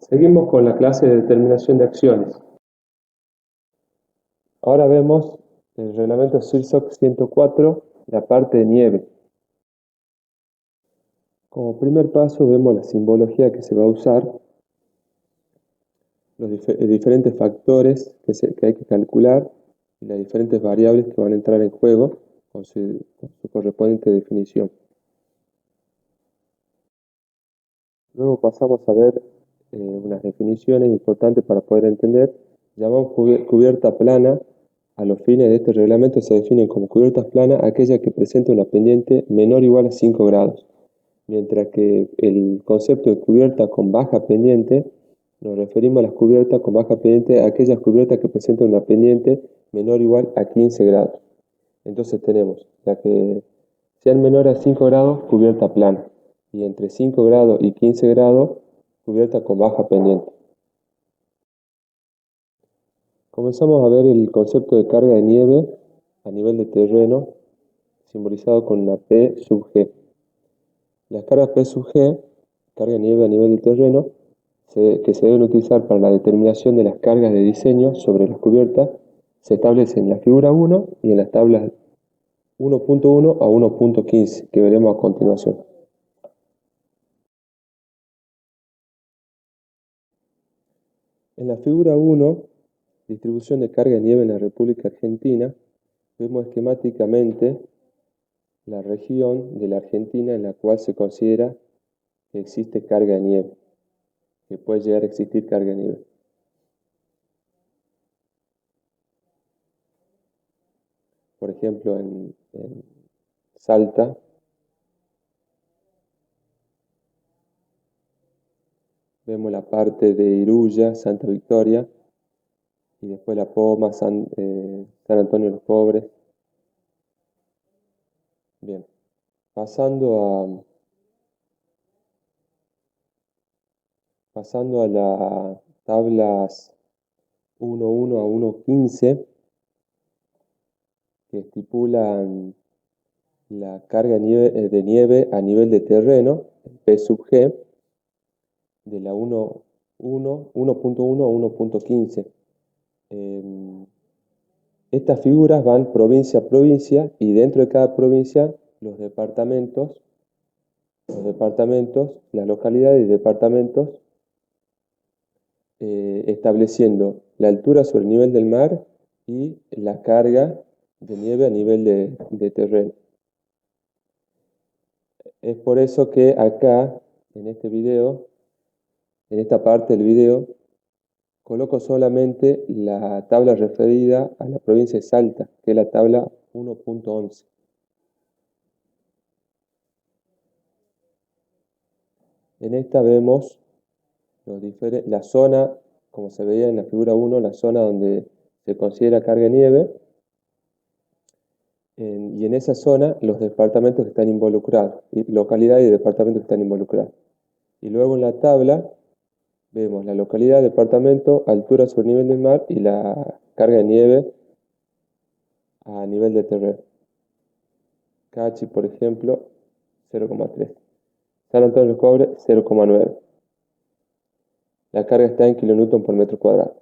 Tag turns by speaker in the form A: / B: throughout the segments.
A: Seguimos con la clase de determinación de acciones. Ahora vemos el reglamento SIRSOC 104, la parte de nieve. Como primer paso vemos la simbología que se va a usar, los diferentes factores que hay que calcular y las diferentes variables que van a entrar en juego con su correspondiente definición. Luego pasamos a ver unas definiciones importantes para poder entender. Llamamos cubierta plana. A los fines de este reglamento se definen como cubiertas planas aquella que presenta una pendiente menor o igual a 5 grados, mientras que el concepto de cubierta con baja pendiente nos referimos a las cubiertas con baja pendiente, a aquellas cubiertas que presentan una pendiente menor o igual a 15 grados. Entonces tenemos la que sean menores a 5 grados, cubierta plana, y entre 5 grados y 15 grados, cubierta con baja pendiente. Comenzamos a ver el concepto de carga de nieve a nivel de terreno, simbolizado con la P sub G. Las cargas P sub G, carga de nieve a nivel de terreno, que se deben utilizar para la determinación de las cargas de diseño sobre las cubiertas, se establecen en la figura 1 y en las tablas 1.1 a 1.15, que veremos a continuación. En la figura 1, distribución de carga de nieve en la República Argentina, vemos esquemáticamente la región de la Argentina en la cual se considera que existe carga de nieve, que puede llegar a existir carga de nieve. Por ejemplo, en Salta, vemos la parte de Iruya, Santa Victoria, y después La Poma, San Antonio de los Pobres. Bien, pasando a las tablas 1.1 a 1.15, que estipulan la carga de nieve a nivel de terreno, P sub G, de la 1.1 a 1.15. Estas figuras van provincia a provincia y dentro de cada provincia los departamentos, las localidades y departamentos, estableciendo la altura sobre el nivel del mar y la carga de nieve a nivel de terreno. Es por eso que acá, en este video, en esta parte del video, coloco solamente la tabla referida a la provincia de Salta, que es la tabla 1.11. En esta vemos la zona, como se veía en la figura 1, la zona donde se considera carga de nieve, y en esa zona los departamentos que están involucrados, localidades y departamentos que están involucrados. Y luego en la tabla vemos la localidad, departamento, altura sobre el nivel del mar y la carga de nieve a nivel de terreno. Cachi, por ejemplo, 0,3. San Antonio de los Pobres, 0,9. La carga está en kilonewton por metro cuadrado.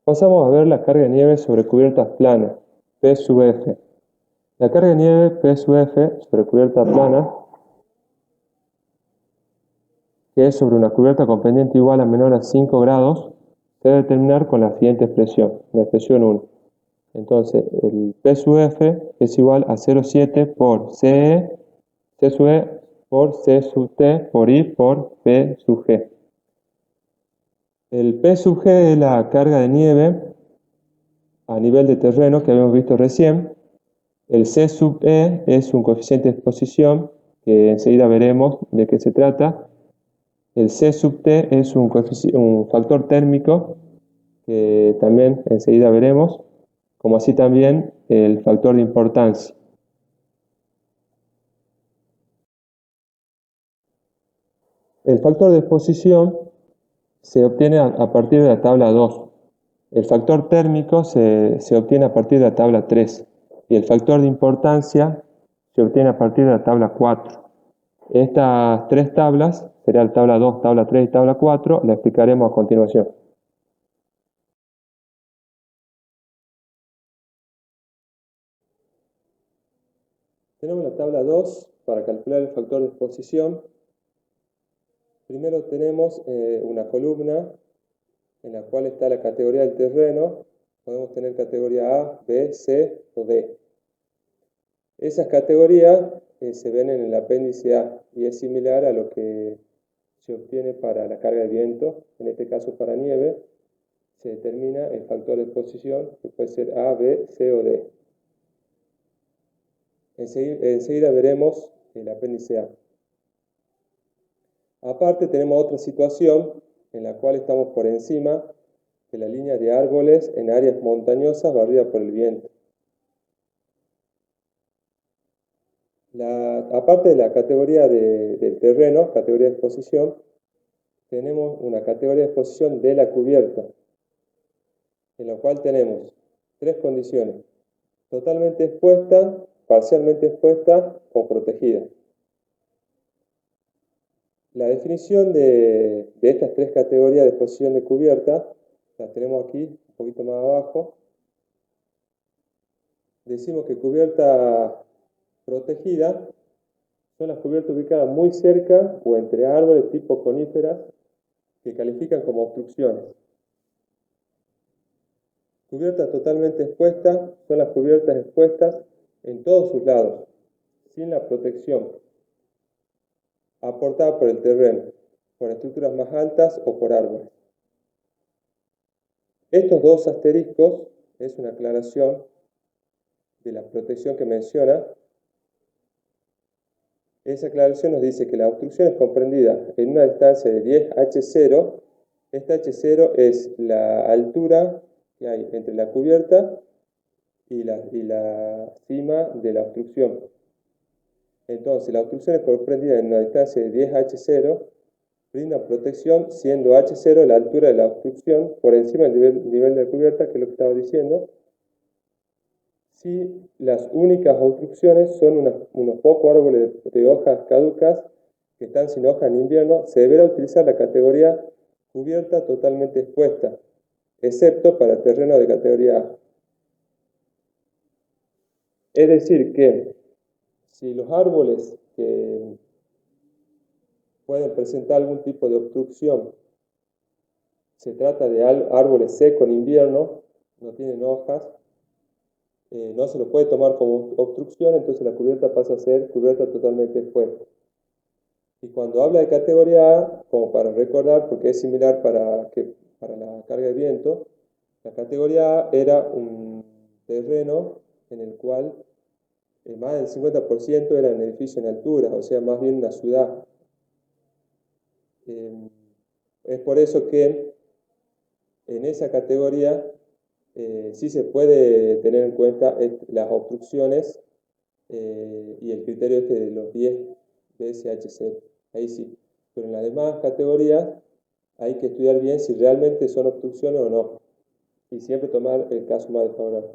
A: Pasamos a ver la carga de nieve sobre cubiertas planas, P sub F. La carga de nieve P sub F sobre cubierta plana, que es sobre una cubierta con pendiente igual a menor a 5 grados, se debe determinar con la siguiente expresión, la expresión 1. Entonces, el P sub F es igual a 0,7 por CE, C sub E por C sub T por I por P sub G. El P sub G es la carga de nieve a nivel de terreno que habíamos visto recién. El C sub E es un coeficiente de exposición, que enseguida veremos de qué se trata. El C sub T es un factor térmico, que también enseguida veremos, como así también el factor de importancia. El factor de exposición se obtiene a partir de la tabla 2. El factor térmico se obtiene a partir de la tabla 3. Y el factor de importancia se obtiene a partir de la tabla 4. Estas tres tablas, será la tabla 2, tabla 3 y tabla 4, la explicaremos a continuación. Tenemos la tabla 2 para calcular el factor de exposición. Primero tenemos una columna en la cual está la categoría del terreno. Podemos tener categoría A, B, C o D. Esas categorías se ven en el apéndice A y es similar a lo que se obtiene para la carga de viento. En este caso para nieve se determina el factor de exposición, que puede ser A, B, C o D. Enseguida veremos el apéndice A. Aparte tenemos otra situación en la cual estamos por encima de la línea de árboles en áreas montañosas barridas por el viento. Aparte de la categoría del terreno, categoría de exposición, tenemos una categoría de exposición de la cubierta, en la cual tenemos tres condiciones: totalmente expuesta, parcialmente expuesta o protegida. La definición de estas tres categorías de exposición de cubierta la tenemos aquí, un poquito más abajo. Decimos que cubierta protegida son las cubiertas ubicadas muy cerca o entre árboles tipo coníferas que califican como obstrucciones. Cubiertas totalmente expuestas son las cubiertas expuestas en todos sus lados, sin la protección aportada por el terreno, por estructuras más altas o por árboles. Estos dos asteriscos es una aclaración de la protección que menciona. Esa aclaración nos dice que la obstrucción es comprendida en una distancia de 10 H0. Esta H0 es la altura que hay entre la cubierta y la cima de la obstrucción. Entonces, la obstrucción es comprendida en una distancia de 10 H0, brinda protección siendo H0 la altura de la obstrucción por encima del nivel de la cubierta, que es lo que estaba diciendo. Si las únicas obstrucciones son unos pocos árboles de hojas caducas que están sin hoja en invierno, se deberá utilizar la categoría cubierta totalmente expuesta, excepto para terreno de categoría A. Es decir que si los árboles que pueden presentar algún tipo de obstrucción se trata de árboles secos en invierno, no tienen hojas, no se lo puede tomar como obstrucción, entonces la cubierta pasa a ser cubierta totalmente expuesta. Y cuando habla de categoría A, como para recordar, porque es similar para la carga de viento, la categoría A era un terreno en el cual más del 50% eran edificios en altura, o sea, más bien una ciudad. Es por eso que en esa categoría sí se puede tener en cuenta las obstrucciones y el criterio de los 10 BSHC. Ahí sí. Pero en las demás categorías hay que estudiar bien si realmente son obstrucciones o no. Y siempre tomar el caso más desfavorable.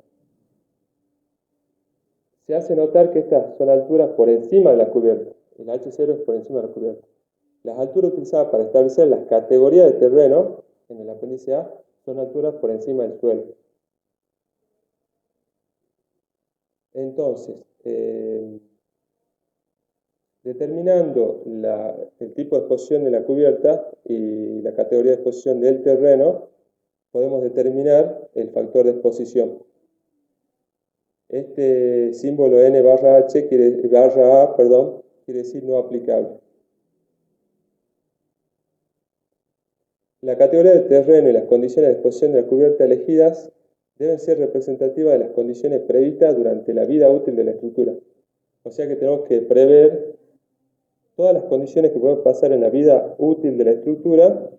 A: Se hace notar que estas son alturas por encima de la cubierta. El H0 es por encima de la cubierta. Las alturas utilizadas para establecer las categorías de terreno en el apéndice A son alturas por encima del suelo. Entonces, determinando el tipo de exposición de la cubierta y la categoría de exposición del terreno, podemos determinar el factor de exposición. Este símbolo N barra H barra A, quiere decir no aplicable. La categoría del terreno y las condiciones de exposición de la cubierta elegidas deben ser representativas de las condiciones previstas durante la vida útil de la estructura. O sea que tenemos que prever todas las condiciones que pueden pasar en la vida útil de la estructura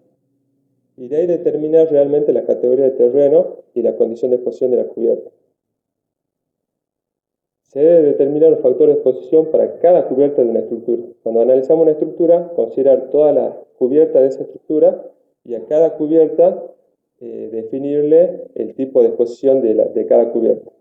A: y de ahí determinar realmente la categoría de terreno y la condición de exposición de la cubierta. Se debe determinar un factor de exposición para cada cubierta de una estructura. Cuando analizamos una estructura, considerar todas las cubiertas de esa estructura y a cada cubierta definirle el tipo de exposición de cada cubierta.